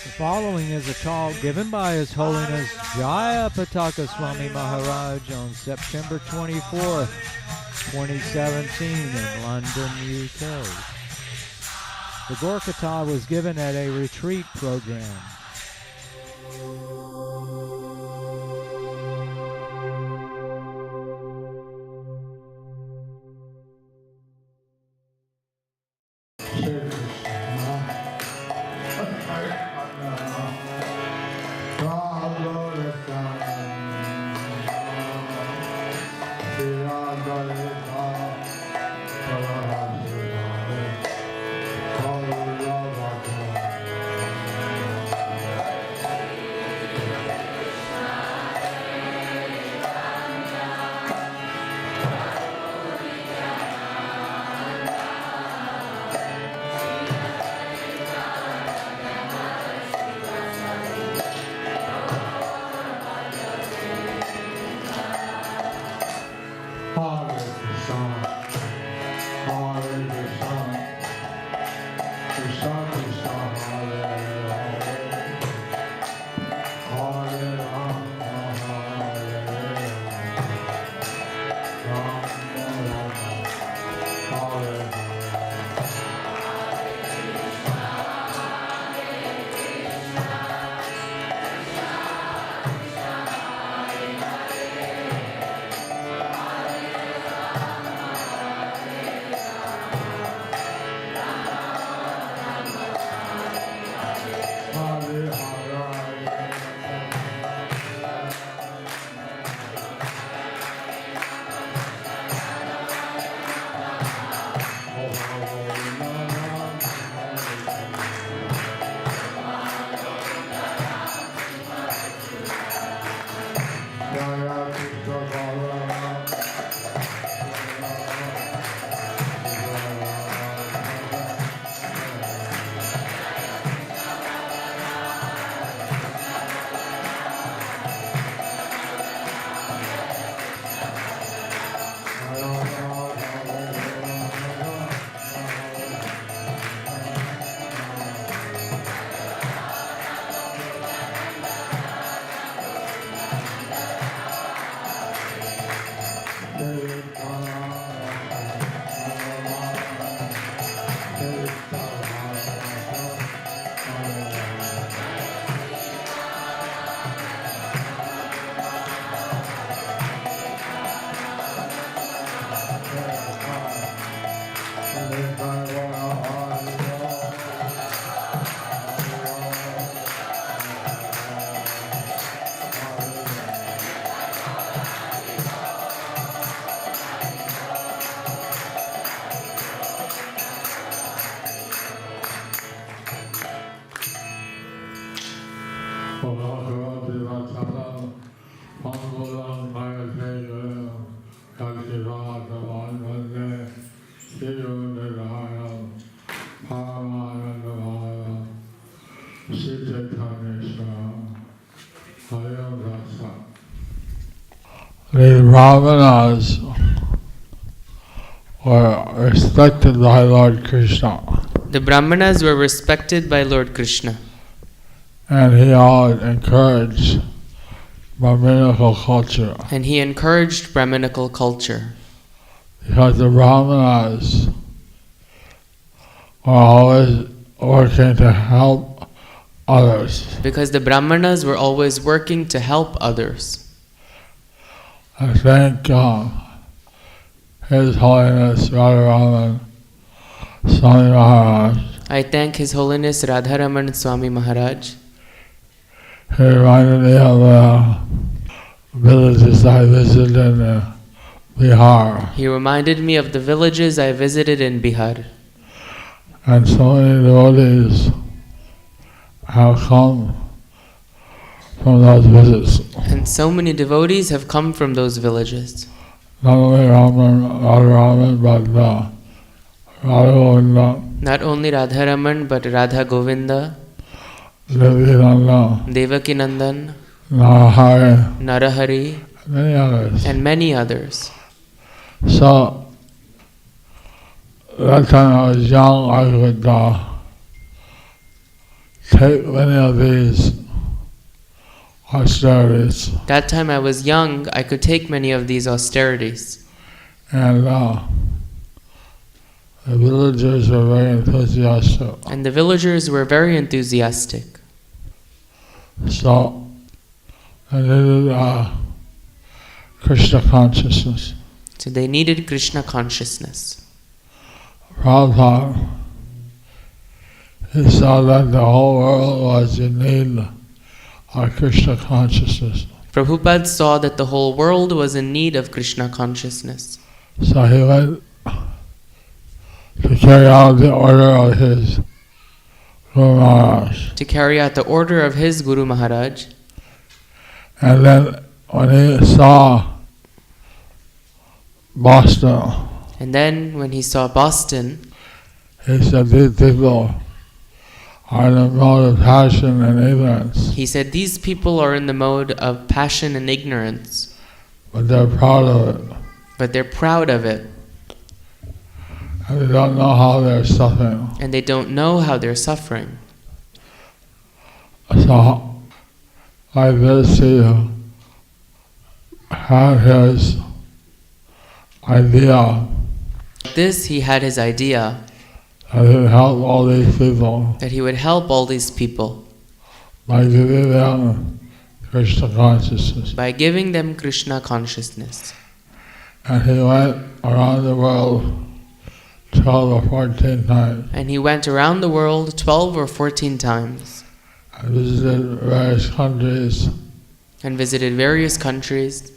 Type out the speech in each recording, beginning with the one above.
The following is a talk given by His Holiness Jayapataka Swami Maharaj on September 24th, 2017 in London, UK. The Gaura Katha was given at a retreat program. The Brahmanas were respected by Lord Krishna. The Brahmanas were respected by Lord Krishna. And he always encouraged Brahminical culture. And he encouraged Brahminical culture. Because the Brahmanas were always working to help others. Because the Brahmanas were always working to help others. I thank His Holiness Radharaman Swami Maharaj. I thank His Holiness Radharaman Swami Maharaj. He reminded me of the villages I visited in Bihar. He reminded me of the villages I visited in Bihar. And so many devotees have come from those visits. And so many devotees have come from those villages. Not only Radharaman, but Radha Govinda. Not only Radharaman, but Radha Govinda, Devaki Nandan, Narahari, many others. And many others. So, that time I was young, I could take many of these austerities. That time I was young, I could take many of these austerities. And the villagers were very enthusiastic. And the villagers were very enthusiastic. So I needed Krishna consciousness. So they needed Krishna consciousness. Prabhupada, he saw that the whole world was in need of Krishna consciousness. Prabhupada saw that the whole world was in need of Krishna consciousness. So he went to carry out the order of his Guru Maharaj. To carry out the order of his Guru Maharaj. And then when he saw Boston, And then when he saw Boston, he said, these people are in the mode of passion and ignorance, he said, these people are in the mode of passion and ignorance, but they're proud of it. but they're proud of it, And they don't know how they're suffering. and they don't know how they're suffering. So, like this, he had his idea This, he had his idea that he would help all these people that he would help all these people by giving them Krishna consciousness. by giving them Krishna consciousness. And he went around the world 12 or 14 times And he went around the world 12 or 14 times and visited various countries, and visited various countries,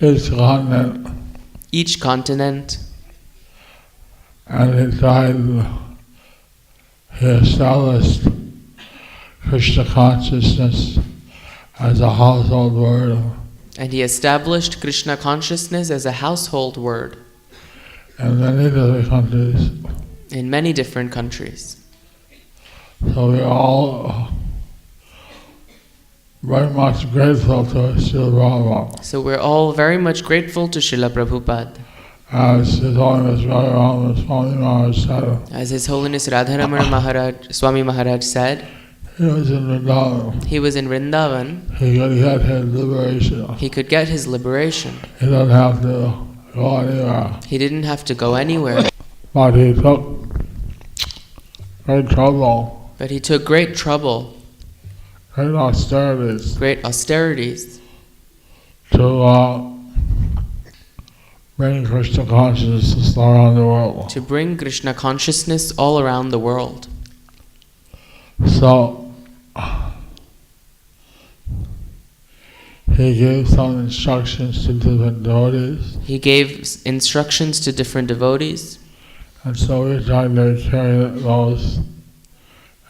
each continent, each continent, and he established Krishna consciousness as a household word and he established Krishna consciousness as a household word in many different countries. in many different countries. So we're all very much grateful to Srila Brahma So we're all very much grateful to Srila Prabhupada. as His Holiness Radharama Swami Maharaj said. As His Holiness Radharamana Maharaj, Swami Maharaj said, He was in Vrindavan. he was in Vrindavan, He could get his liberation. he could get his liberation. He doesn't have to go anywhere. He didn't have to go anywhere, But he took great trouble, but he took great trouble, great austerities great austerities to bring Krishna consciousness around the world. to bring Krishna consciousness all around the world. So he gave some instructions to different devotees, He gave instructions to different devotees, and so we tried to carry those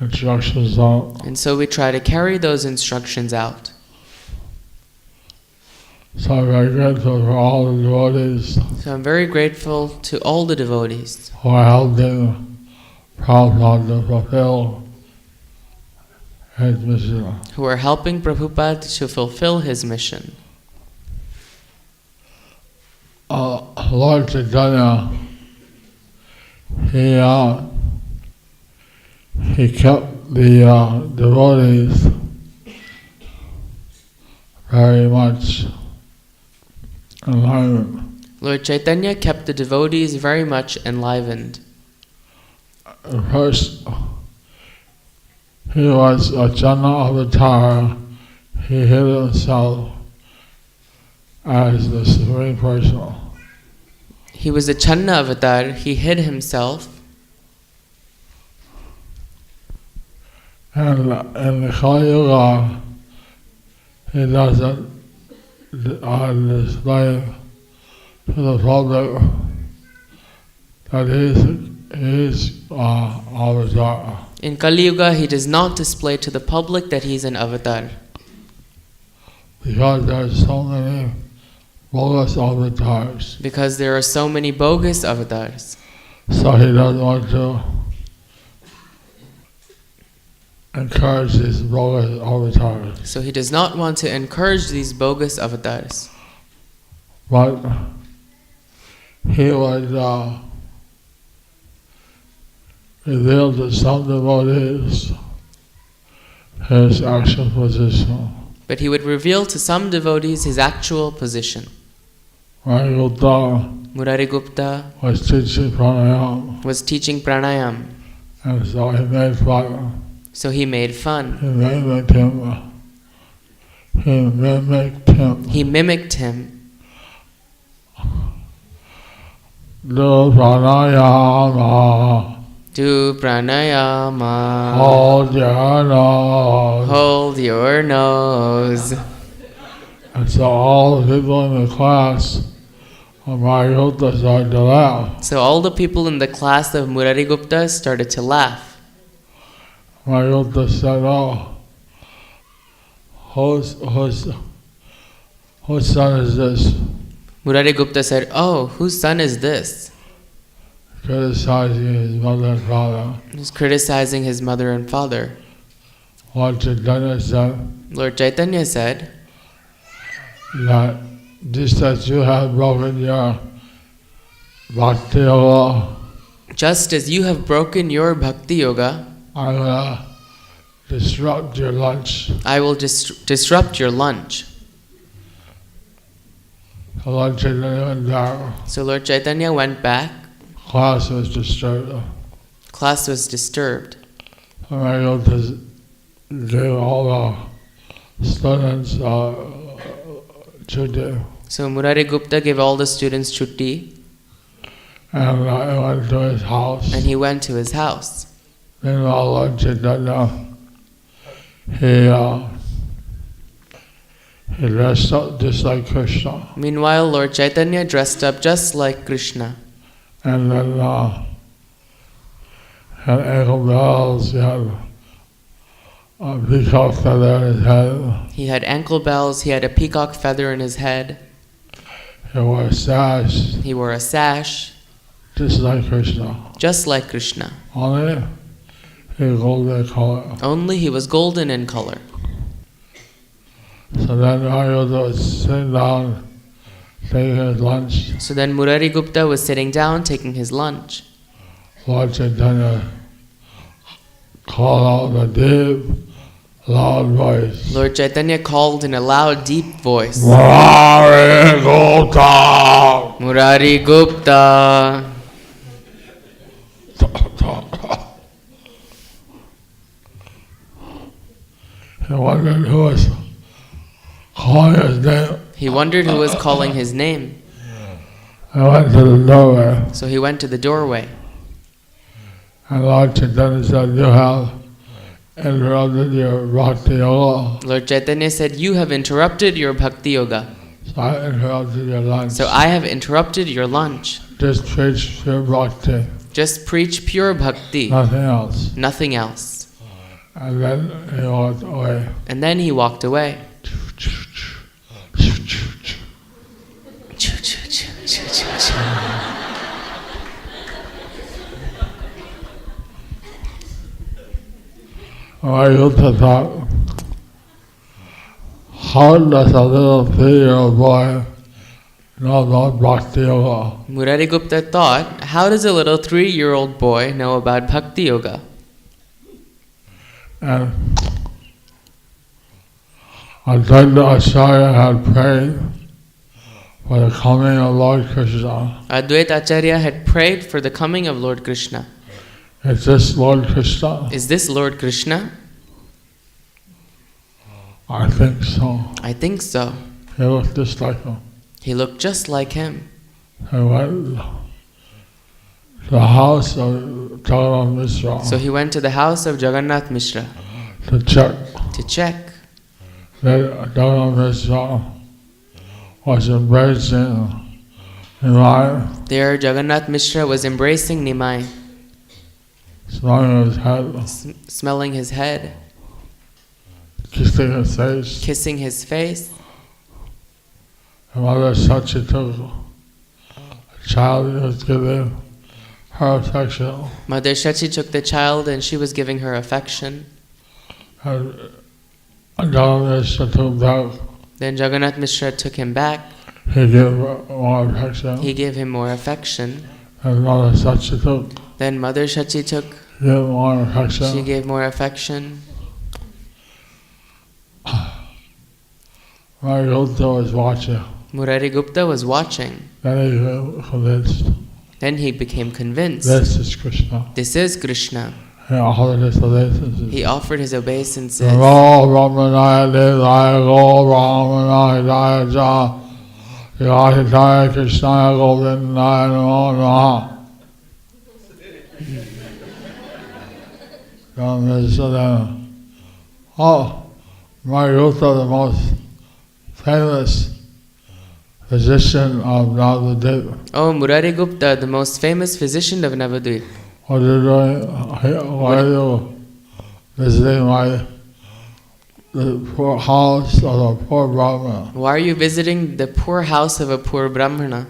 instructions out. and so we try to carry those instructions out. So I'm very grateful for all the devotees So I'm very grateful to all the devotees who are helping Prabhupada to fulfill his mission. who are helping Prabhupada to fulfill his mission. Lord Chaitanya, he kept the devotees very much enlivened. Lord Chaitanya kept the devotees very much enlivened. First, he was a Jana avatar. He hid himself as the Supreme Personal. He was a Channa avatar, he hid himself, And in the Kali Yuga, he doesn't display to the public that he's avatar. in Kali Yuga he does not display to the public that he is an avatar, Because there's so many bogus avatars. because there are so many bogus avatars. So he doesn't want to encourage these bogus avatars. So he does not want to encourage these bogus avatars. But he would revealed to some devotees his actual position. But he would reveal to some devotees his actual position. Murari Murari Gupta was teaching pranayama, was teaching pranayam, and so he made fun. so he made fun. He mimicked him. He mimicked him. Do pranayama. Do pranayama. Hold your nose. Hold your nose. And so all the people in the class of Murari Gupta started to laugh. So all the people in the class of Murari Gupta started to laugh. Murari Gupta said, "Oh, whose son is this?" Murari Gupta said, "Oh, whose son is this?" Criticizing his mother and father. He was criticizing his mother and father. Lord Chaitanya said Lord Chaitanya said that just as you have broken your bhakti yoga, just as you have broken your bhakti yoga, I'm going to disrupt your lunch. I will disrupt your lunch. So Lord Chaitanya went down. So Lord Chaitanya went back. Class was disturbed. Class was disturbed. Murari Gupta gave all the students chutti. So Murari Gupta gave all the students chutti, And I went to his house. and he went to his house. Meanwhile, Lord Chaitanya, he dressed up just like Krishna. Meanwhile, Lord Chaitanya dressed up just like Krishna. And then had ankle bells, he had a peacock feather in his head. He had ankle bells, he had a peacock feather in his head, He wore a sash, he wore a sash, just like Krishna. just like Krishna. Only he was golden color. Only he was golden in color. So then Murari was sitting down, taking his lunch. So then Murari Gupta was sitting down taking his lunch. Lord Chaitanya called out in a deep, loud voice. Lord Chaitanya called in a loud, deep voice, Murari Gupta! Murari Gupta! He wondered who was calling his name. He wondered who was calling his name. I went to the doorway, So he went to the doorway. and Lord Chaitanya said, "You have interrupted your bhakti yoga, Lord Chaitanya said, "You have interrupted your bhakti yoga. so I interrupted your lunch. So I have interrupted your lunch. Just preach your bhakti, Just preach pure bhakti, nothing else." nothing else." And then he walked away. And then he walked away. Murari Gupta thought, how does a little 3-year-old boy know about bhakti yoga? Murari Gupta thought, how does a little 3-year-old boy know about bhakti yoga? And Advaita Acharya had prayed for the coming of Lord Krishna. Advaita Acharya had prayed for the coming of Lord Krishna. Is this Lord Krishna? Is this Lord Krishna? I think so. I think so. He looked just like him. He looked just like him. He went to the house of Jagannath Mishra So he went to the house of Jagannath Mishra to check. Then Jagannath Mishra was embracing Nimai, there Jagannath Mishra was embracing Nimai, smelling his head, smelling his head, kissing his face. kissing his face. And Mother Sachi took a child and was giving her affection. Mother Shachi took the child and she was giving her affection. And Jagannath Mishra took back. Then Jagannath Mishra took him back. He gave more affection. He gave him more affection. And Mother Sachi took. Then Mother Shachi took. Give more affection. She gave more affection. My Gupta was watching. Murari Gupta was watching. Then he became convinced. Then he became convinced. This is Krishna. This is Krishna. He offered his obeisances. He offered his obeisances. Go Brahmanaya Devaya, Go Brahmanaya Daya Ja, Chaitanya Krishna Govindaya Namo Namaha. Oh, my Gupta, the most famous physician of Navadvip. Oh, Murari Gupta, the most famous physician of Navadvip. What are you doing? Why are you visiting the poor house of a poor Brahmana? Why are you visiting the poor house of a poor Brahmana?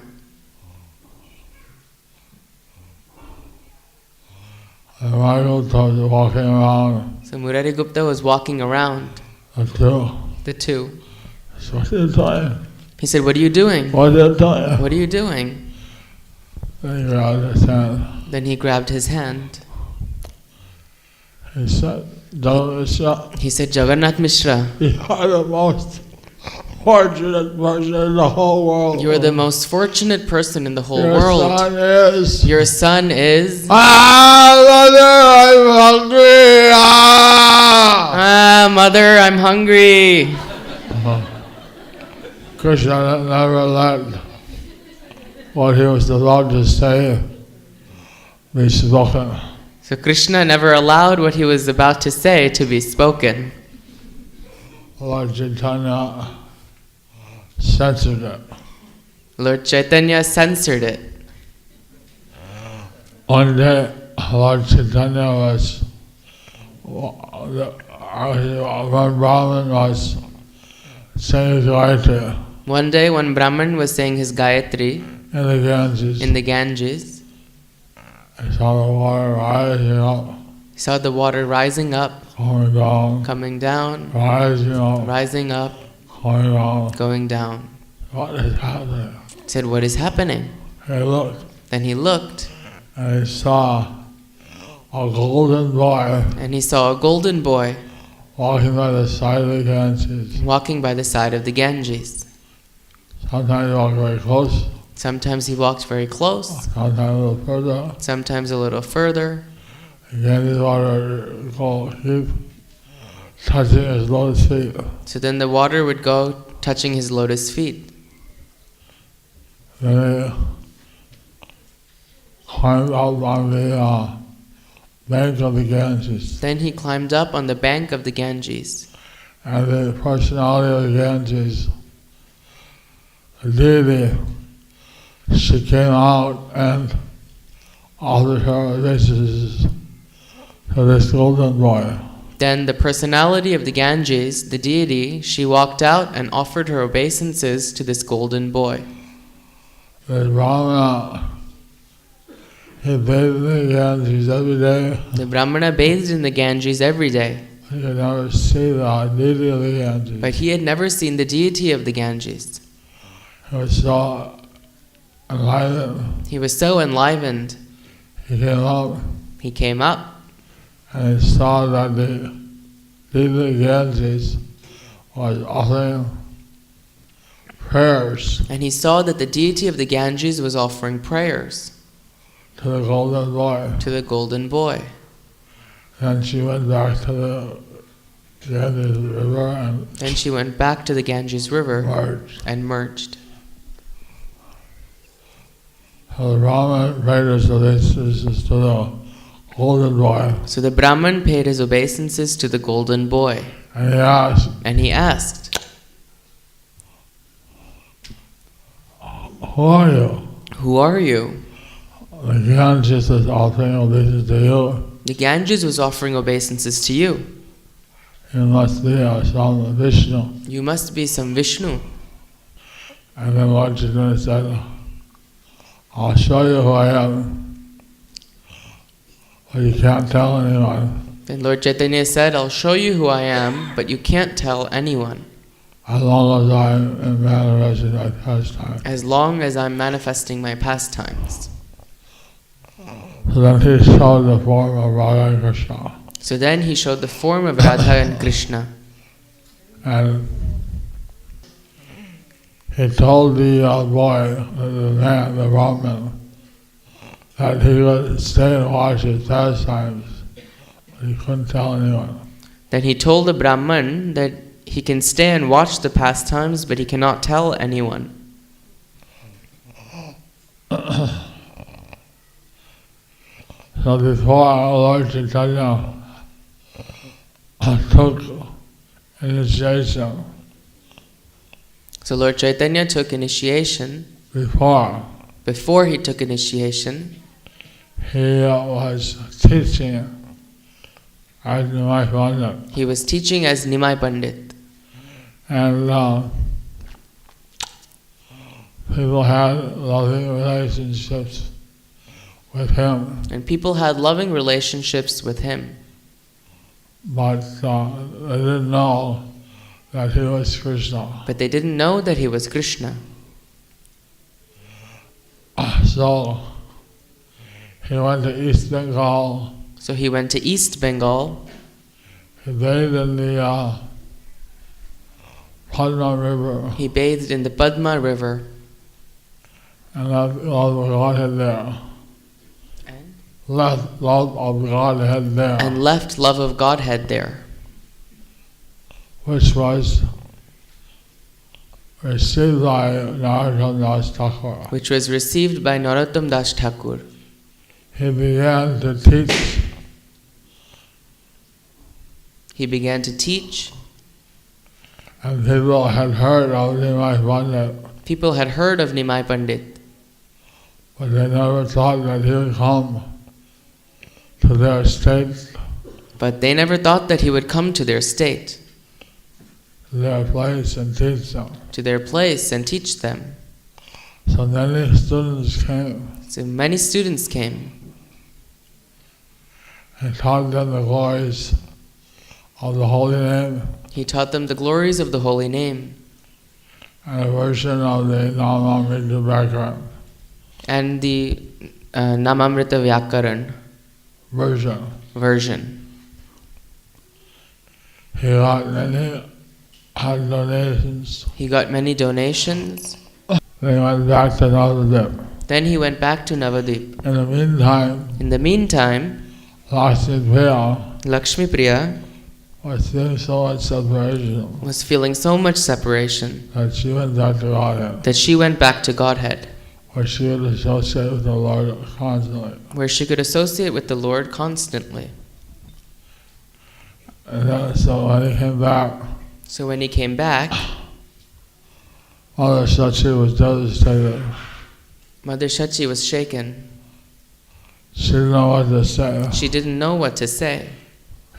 And my Gupta was walking around. So Murari Gupta was walking around. The two. So what are you doing? He said, "What are you doing? What are you doing? What are you doing?" Then he grabbed his hand. Then he grabbed his hand. He said, Jagannath, He said, "Jagannath Mishra, you are the most fortunate person in the whole world. you are the most fortunate person in the whole Your world. son is. Your son is." Mother, I'm hungry. Mother, I'm hungry. Krishna never let what he was about to say be spoken. So Krishna never allowed what he was about to say to be spoken. Lord Chaitanya censored it. Lord Chaitanya censored it. One day, Lord Chaitanya was, one Brahmin was saying Gayatri One day, one Brahman was saying his Gayatri in the Ganges. in the Ganges. He saw the water rising up, He saw the water rising up, coming down, rising up, coming down. going down. What is happening? He said, "What is happening?" He looked Then he looked, and he saw a golden boy and he saw a golden boy walking by the side of the Ganges. walking by the side of the Ganges. Sometimes he walked very close, Sometimes he walked very close, sometimes a little further. sometimes a little further. The Ganges water keep touching his lotus feet. So then the water would go touching his lotus feet. Then he climbed up on the bank of the Ganges. Then he climbed up on the bank of the Ganges. And the personality of the Ganges, the deity, she came out and offered her obeisances to this golden boy. Then the personality of the Ganges, the deity, she walked out and offered her obeisances to this golden boy. The Brahmana, he bathed in the Ganges every day. The Brahmana bathed in the Ganges every day, He could never see the deity of the Ganges. but he had never seen the deity of the Ganges. He was so enlightened. He was so enlivened. He came up He came up and he saw that the deity of the Ganges was offering prayers and he saw that the deity of the Ganges was offering prayers to the golden boy. to the golden boy. Then she went back to the Ganges River and Then she went back to the Ganges River merged. and merged. So the Brahman paid his obeisances to the golden boy. So the Brahman paid his obeisances to the golden boy. And he asked, And he asked, "Who are you?" "Who are you?" The Ganges is offering obeisance to you. The Ganges was offering obeisances to you. You must be some Vishnu. You must be some Vishnu. And then Lord Chaitanya said, "I'll show you who I am, but you can't tell anyone. Then Lord Chaitanya said, "I'll show you who I am, but you can't tell anyone. As long as I'm manifesting my pastime." As long as I'm manifesting my pastimes. So then he showed the form of Radha and Krishna. So then he showed the form of Radha and Krishna. And he told the boy, the man, the Brahman, that he would stay and watch his pastimes, but he couldn't tell anyone. Then he told the Brahman that he can stay and watch the pastimes, but he cannot tell anyone. So before Lord Chaitanya took initiation, So Lord Chaitanya took initiation. Before he took initiation, he was teaching as Nimai Pandit. he was teaching as Nimai Pandit. And people had loving relationships with him. And people had loving relationships with him. But they didn't know that he was Krishna. But they didn't know that he was Krishna. So he went to East Bengal. So he went to East Bengal. He bathed in the Padma River. He bathed in the Padma River. And left love of Godhead there. Left love of Godhead there. And left love of Godhead there. Which was received by Narottam Das Thakur. Which was received by Narottam Das Thakur. He began to teach. He began to teach. And people had heard of Nimai Pandit. People had heard of Nimai Pandit. But they never thought that he would come to their state. But they never thought that he would come to their state. To their place and teach them. To their place and teach them. So many students came. So many students came. He taught them the glories of the holy name. He taught them the glories of the holy name. And a version of the Namamrita Vyakaran. And the Namamrita Vyakaran version. He got many donations. He got many donations. Then he went back to Navadvip. Then he went back to Navadvip. In the meantime, Lakshmi Priya was feeling so much separation was feeling so much separation that she went back to Godhead. That she went back to Godhead. Where she would associate with the Lord constantly. Where she could associate with the Lord constantly. And then, so when he came back, Mother Shachi was devastated. Mother Shachi was shaken. She didn't know what to say. She didn't know what to say.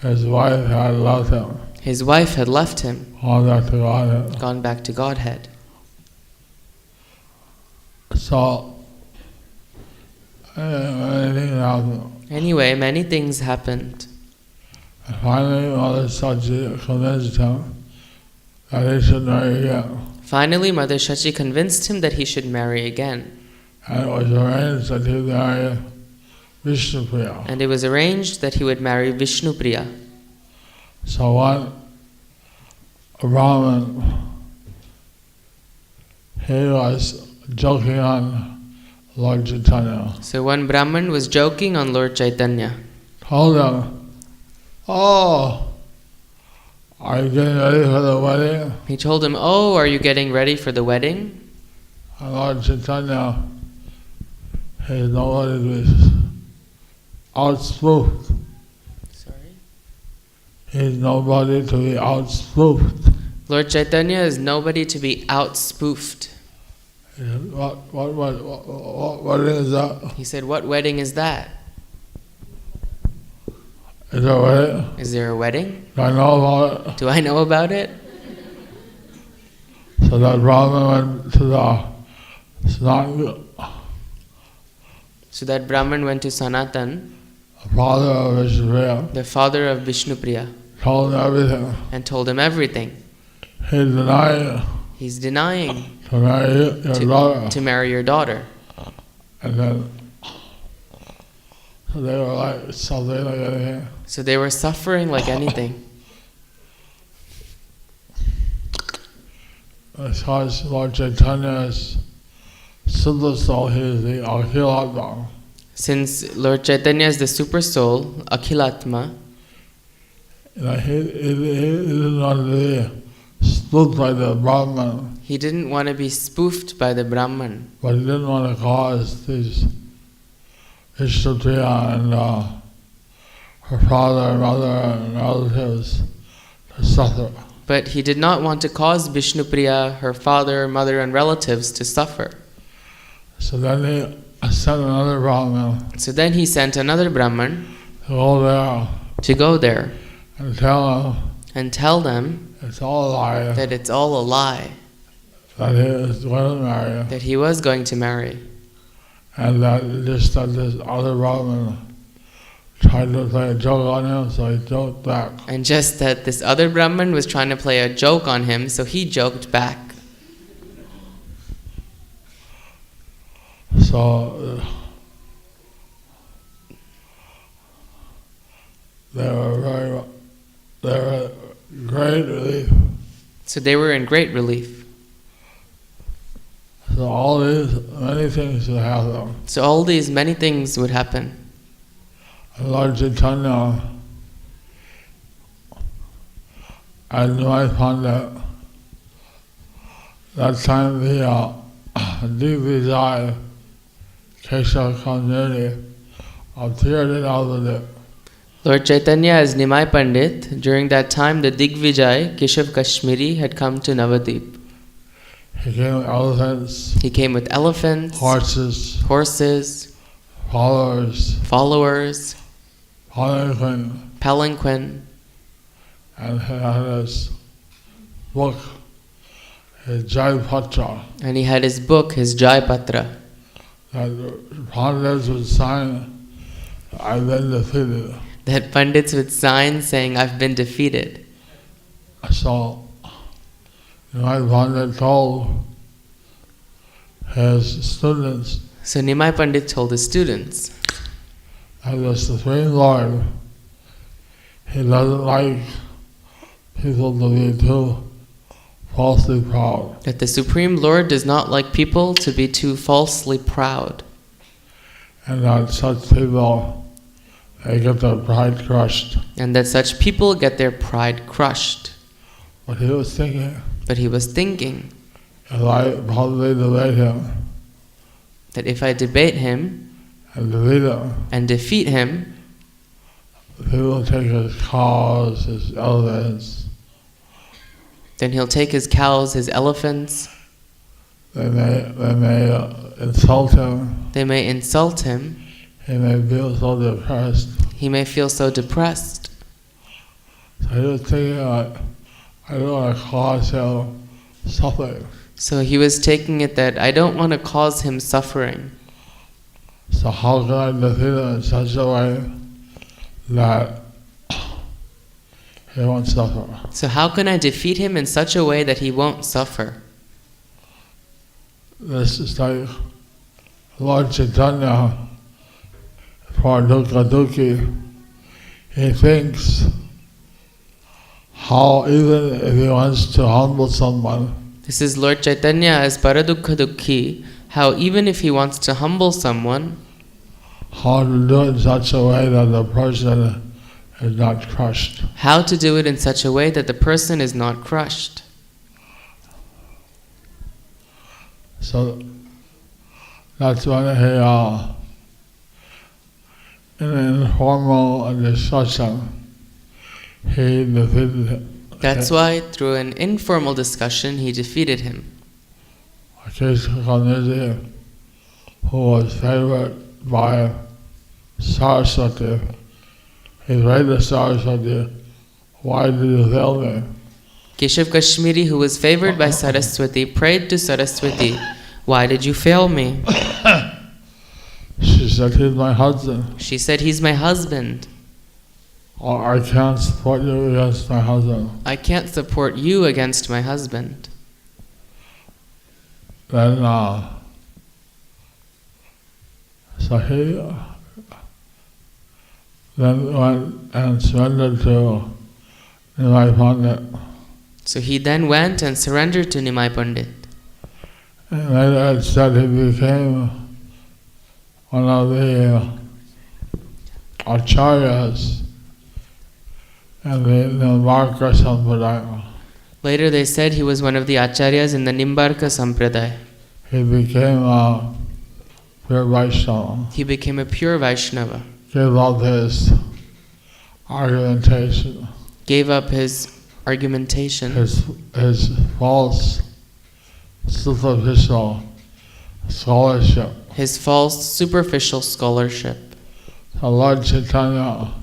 His wife had left him. His wife had left him. Gone back to Godhead. Gone back to Godhead. So, anyway, many things happened. And finally, Mother Shachi convinced him that he should marry again. Finally, Mother Shachi convinced him that he should marry again. And it was arranged that he would marry Vishnupriya. And it was arranged that he would marry Vishnupriya. So one Brahman, he was joking on Lord Chaitanya. So one Brahman was joking on Lord Chaitanya. Told him, "Oh, are you getting ready for the wedding?" He told him, "Oh, are you getting ready for the wedding?" And Lord Chaitanya, he is nobody to be outspoofed. Sorry? He is nobody to be outspoofed. Lord Chaitanya is nobody to be outspoofed. What wedding is that? He said, "What wedding is that?" Is there a wedding? Is there a wedding? Do I know about it? Do I know about it? So that Brahman went to the Sanatan, So that Brahman went to Sanatan, the father of Vishnupriya, the father of Vishnupriya, told him everything. and told him everything. He's denying He's denying to marry your daughter. to marry your daughter. And then So they were like something like anything. So they were suffering like anything. Because Lord Chaitanya is Super Soul, he is the Akhilatma. Since Lord Chaitanya is the super soul, Akhilatma, He didn't want to be spoofed by the Brahman, he didn't want to be spoofed by the Brahman, but he didn't want to cause these Ishtapriya and her father, mother, and relatives to suffer. but he did not want to cause Vishnupriya, her father, mother, and relatives to suffer. So then he sent another Brahman So then he sent another Brahman to go there to go there and tell them it's all a lie, that it's all a lie, that he was going to marry, that he was going to marry, and that this other Brahman tried to play a joke on him, so he joked back. and just that this other Brahman was trying to play a joke on him, so he joked back. So they were great relief. So they were in great relief. So all these many things would happen. So all these many things would happen. And Lord Chaitanya and my Pandit, that time the Digvijay Krishna Consciousness appeared in Navadip. Lord Chaitanya as Nimai Pandit, during that time the Digvijay, Keshav Kashmiri, had come to Navadip. He came with elephants, He came with elephants, horses, followers, palanquin, and he had his book, his Jayapataka, and he had his book, his Jayapatra, that Pandits would sign, "I've been defeated." that Pandits would sign saying, "I've been defeated." So my Pandit told his students So Nimai Pandit told his students that the Supreme Lord, he doesn't like people to be too falsely proud. that the Supreme Lord does not like people to be too falsely proud, And that such people, they get their pride crushed. and that such people get their pride crushed. But he was thinking, But he was thinking if I probably debate him that if I debate him and defeat him, and defeat him, he will take his cows, his elephants, then he'll take his cows, his elephants, they may insult him, they may insult him, he may feel so depressed. he may feel so depressed. So he was thinking, I don't want to cause him suffering. So he was taking it that I don't want to cause him suffering. So how can I defeat him in such a way that he won't suffer? So how can I defeat him in such a way that he won't suffer? This is like Lord Chaitanya for Dukkha Dukhi. He thinks how even if he wants to humble someone, This is Lord Chaitanya as Paradukha Dukhi, how even if he wants to humble someone, how to do it in such a way that the person is not crushed. how to do it in such a way that the person is not crushed. So that's when he, in an informal discussion, he defeated him. That's why through an informal discussion he defeated him. Krishna Consciousness, who was favored by Saraswati, he prayed to Saraswati, "Why did you fail me?" Keshav Kashmiri, who was favored by Saraswati, prayed to Saraswati, "Why did you fail me?" She said, "He's my husband. She said, "He's my husband. Or I can't support you against my husband." I can't support you against my husband." Then, so he then went and surrendered to Nimai Pandit. So he then went and surrendered to Nimai Pandit. And later it said he became one of the acharyas in the Nimbarka Sampradaya. Later they said he was one of the acharyas in the Nimbarka Sampradaya. He became a pure Vaishnava. He became a pure Vaishnava. Gave up his argumentation. Gave up his argumentation. His false, superficial scholarship. His false, superficial scholarship. So Lord Chaitanya,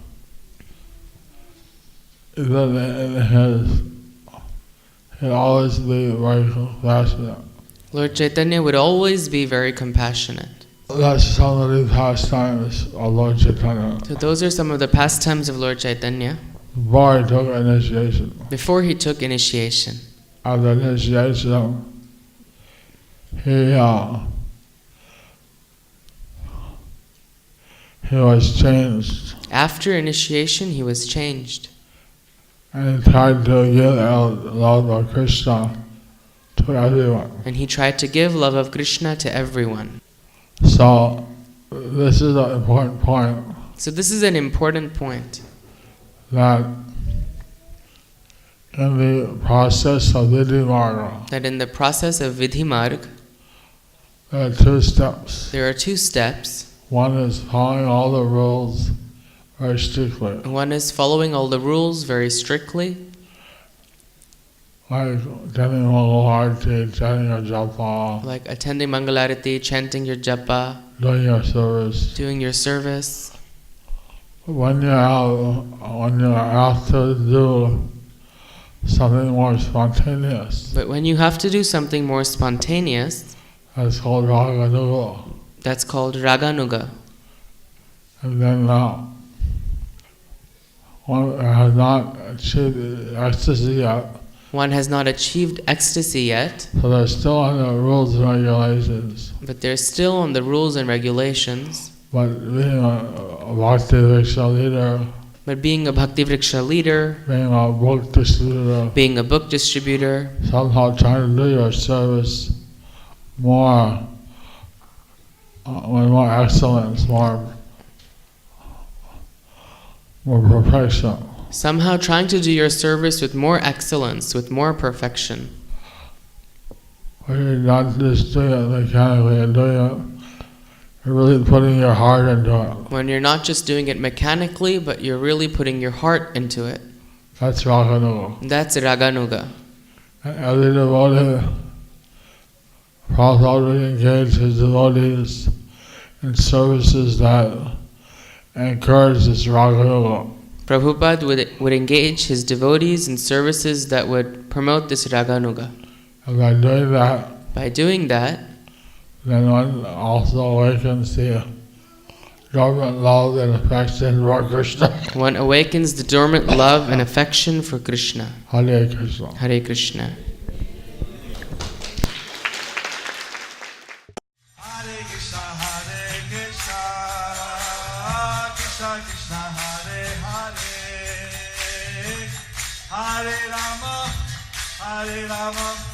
he'd always be very compassionate. Lord Chaitanya would always be very compassionate. That's some of the pastimes of Lord Chaitanya. So those are some of the pastimes of Lord Chaitanya Before he took initiation. before he took initiation. After initiation, he was changed. After initiation, he was changed. And he tried to give love of Krishna to everyone. And he tried to give love of Krishna to everyone. So, this is an important point. So this is an important point. That in the process of Vidhi Marga, That in the process of Vidhi Marg, there are two steps. there are two steps. One is following all the rules very strictly. One is following all the rules very strictly, Like chanting Mangalarti, chanting your japa, like attending Mangalarati, chanting your japa, doing your service. doing your service. When you have to do something more spontaneous, But when you have to do something more spontaneous, that's called Raganuga. that's called Raganuga. And then one has not achieved ecstasy yet, One has not achieved ecstasy yet, so they're still under rules and regulations. but they're still on the rules and regulations. But being a Bhakti Vriksha leader, But being a Bhakti Vriksha leader, being a book distributor, being a book distributor, somehow trying to do your service more, with more excellence, more perfection. somehow trying to do your service with more excellence, with more perfection. Where you're not just doing it mechanically, you're really putting your heart into it. When you're not just doing it mechanically, but you're really putting your heart into it. That's Raganuga. That's Raganuga. And every devotee, Prabhupada would engage his devotees in services that encourage this Raganuga. Prabhupada would engage his devotees in services that would promote this Raganuga. And by doing that, By doing that, then one also awakens the dormant love and affection for Krishna. one awakens the dormant love and affection for Krishna. Hare Krishna. Hare Krishna. Hare Krishna, Krishna Krishna, Hare Hare, Hare Rama, Hare Rama.